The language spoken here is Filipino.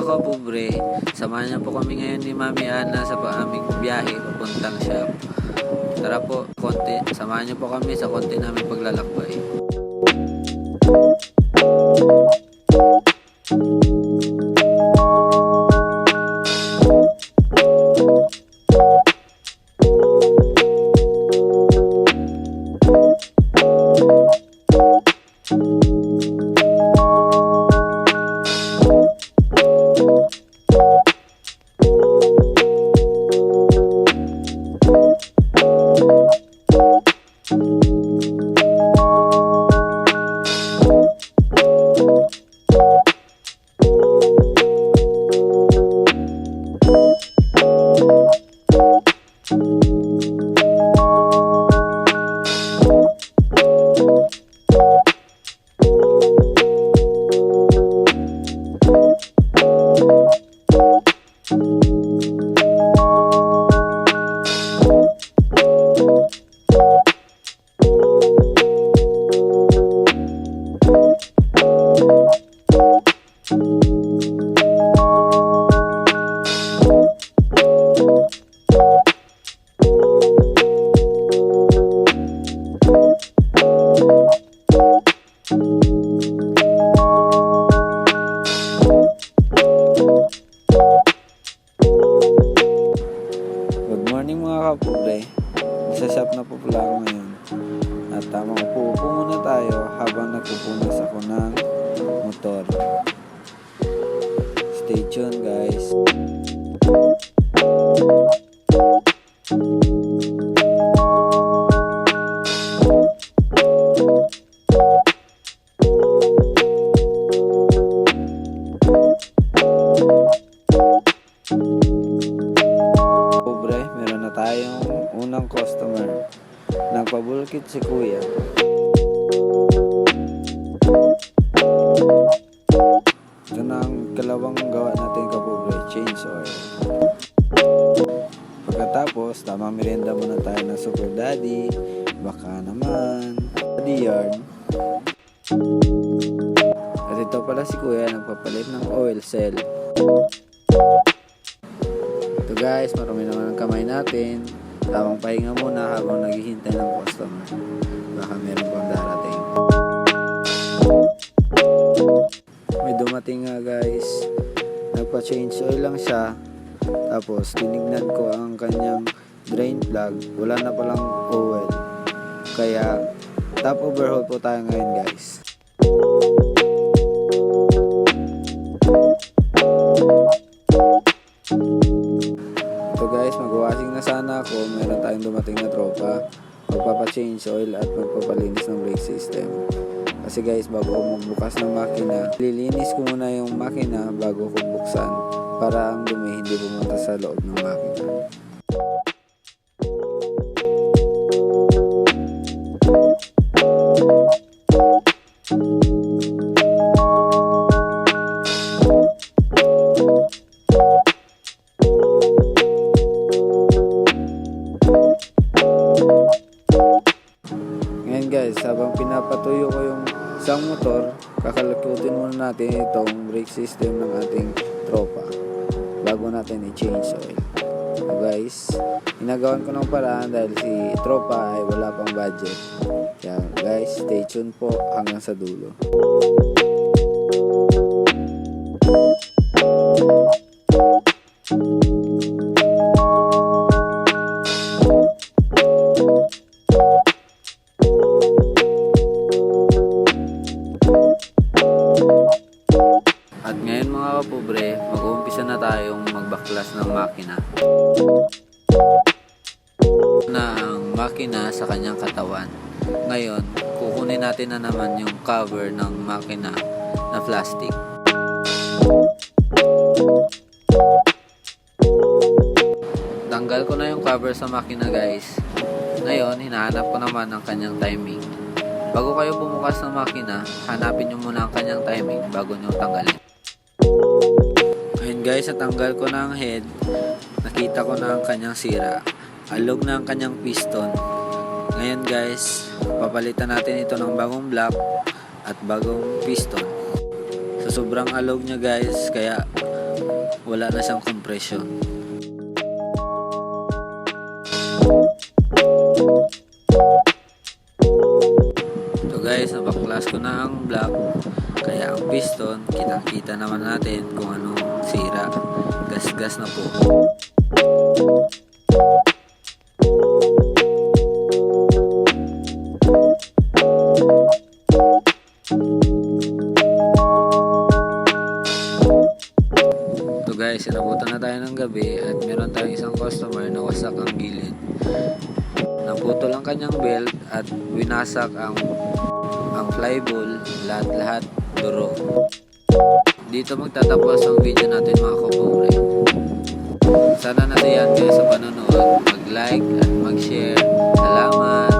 kapobre, samahan niyo po kami ngayon ni Mami Ana sa aming biyahe papuntang shop. Tara po, samahan niyo po kami sa konti namin paglalakbay. Good morning mga kapobre, sa shop na po pala ako ngayon at tamang upo muna tayo habang nagpupunas ako ng motor. Stay tuned guys. Tayong unang customer. Nagpabulkit si kuya. Ito na ang kalawang gawa natin kapobre, change oil. Pagkatapos, tamang merienda muna tayo ng Super Daddy, baka naman Daddy Yarn. At ito pala si kuya, nagpapalit ng oil cell. So guys, marami naman ang kamay natin. Tamang pahinga muna habang naghihintay ng customer. Baka meron pang darating. May dumating nga guys. Nagpa-change oil lang siya. Tapos tinignan ko ang kanyang drain plug. Wala na palang oil. Kaya top overhaul po tayo ngayon guys. Guys, mag-washing na sana ako. Meron tayong dumating na tropa. Magpapa-change oil at magpapalinis ng brake system. Kasi guys, bago ako magbukas ng makina, lilinis ko muna yung makina bago ko buksan para ang dumi hindi pumunta sa loob ng makina. Guys, habang pinapatuyo ko yung isang motor, kakalakutin muna natin itong brake system ng ating tropa bago natin i-change oil. So guys, ginagawan ko ng paraan dahil si tropa ay wala pang budget. Kaya guys, stay tuned po hanggang sa dulo. At ngayon mga kapobre, mag-uumpisa na tayong magbaklas ng makina. Ang makina sa kanyang katawan. Ngayon, kukunin natin na naman yung cover ng makina na plastic. Tanggal ko na yung cover sa makina guys. Ngayon, hinahanap ko naman ang kanyang timing. Bago kayo bumukas ng makina, hanapin nyo muna ang kanyang timing bago nyo tanggalin. Ayun guys, natanggal ko na ang head. Nakita ko na ang kanyang sira. Alog na ang kanyang piston. Ngayon guys, papalitan natin ito ng bagong block at bagong piston. So sobrang alog niya guys, kaya wala na siyang compression. So guys, napaklas ko na ang block, kaya ang piston, kitang-kita naman natin kung anong sira. Gas-gas na po. So guys, inabutan na tayo ng gabi at meron tayong isang customer na wasak ang gilid. Naputol ang kanyang belt at winasak ang flyball, lahat-lahat duro. Dito magtatapos ang video natin mga kapore. Sana natayan kayo sa panonood. Mag-like at mag-share. Salamat!